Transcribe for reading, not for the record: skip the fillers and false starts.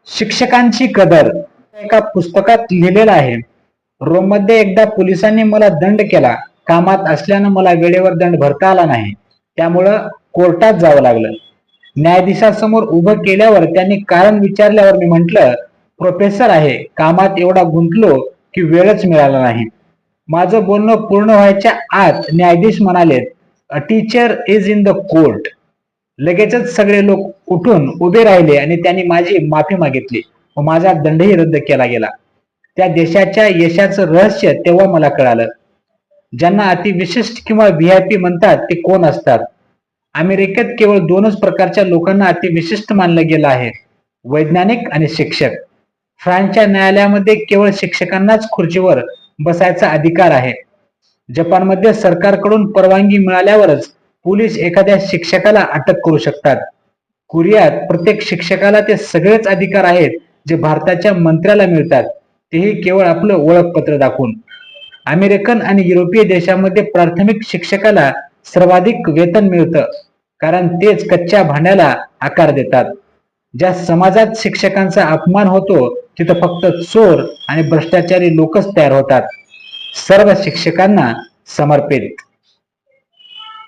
शिक्षकांची कदर एका पुस्तकात लिहिलेलं आहे. रोममध्ये एकदा पोलिसांनी मला दंड केला. कामात असल्यानं मला वेळेवर दंड भरता आला नाही. त्यामुळं कोर्टात जावं लागलं. न्यायाधीशासमोर उभं केल्यावर त्यांनी कारण विचारल्यावर मी म्हटलं, प्रोफेसर आहे, कामात एवढा गुंतलो की वेळच मिळाला नाही. माझं बोलणं पूर्ण व्हायच्या आत न्यायाधीश म्हणाले, a teacher is in the court. लगेचच सगळे लोक उठून उभे राहिले आणि त्यांनी माझी माफी मागितली व माझा दंडही रद्द केला गेला. त्या देशाच्या यशाचं रहस्य तेव्हा मला कळालं. ज्यांना अतिविशिष्ट किंवा व्हीआयपी म्हणतात ते कोण असतात? अमेरिकेत केवळ दोनच प्रकारच्या लोकांना अतिविशिष्ट मानलं गेलं आहे, वैज्ञानिक आणि शिक्षक. फ्रान्सच्या न्यायालयामध्ये केवळ शिक्षकांनाच खुर्चीवर बसायचा अधिकार आहे. जपानमध्ये सरकारकडून परवानगी मिळाल्यावरच पोलीस एखाद्या शिक्षकाला अटक करू शकतात. कोरियात प्रत्येक शिक्षकाला ते सगळेच अधिकार आहेत जे भारताच्या मंत्र्याला मिळतात, तेही केवळ आपलं ओळखपत्र दाखवून. अमेरिकन आणि युरोपीय देशामध्ये प्राथमिक शिक्षकाला सर्वाधिक वेतन मिळतं, कारण तेच कच्च्या भांड्याला आकार देतात. ज्या समाजात शिक्षकांचा अपमान होतो तिथं फक्त चोर आणि भ्रष्टाचारी लोकच तयार होतात. सर्व शिक्षकांना समर्पित.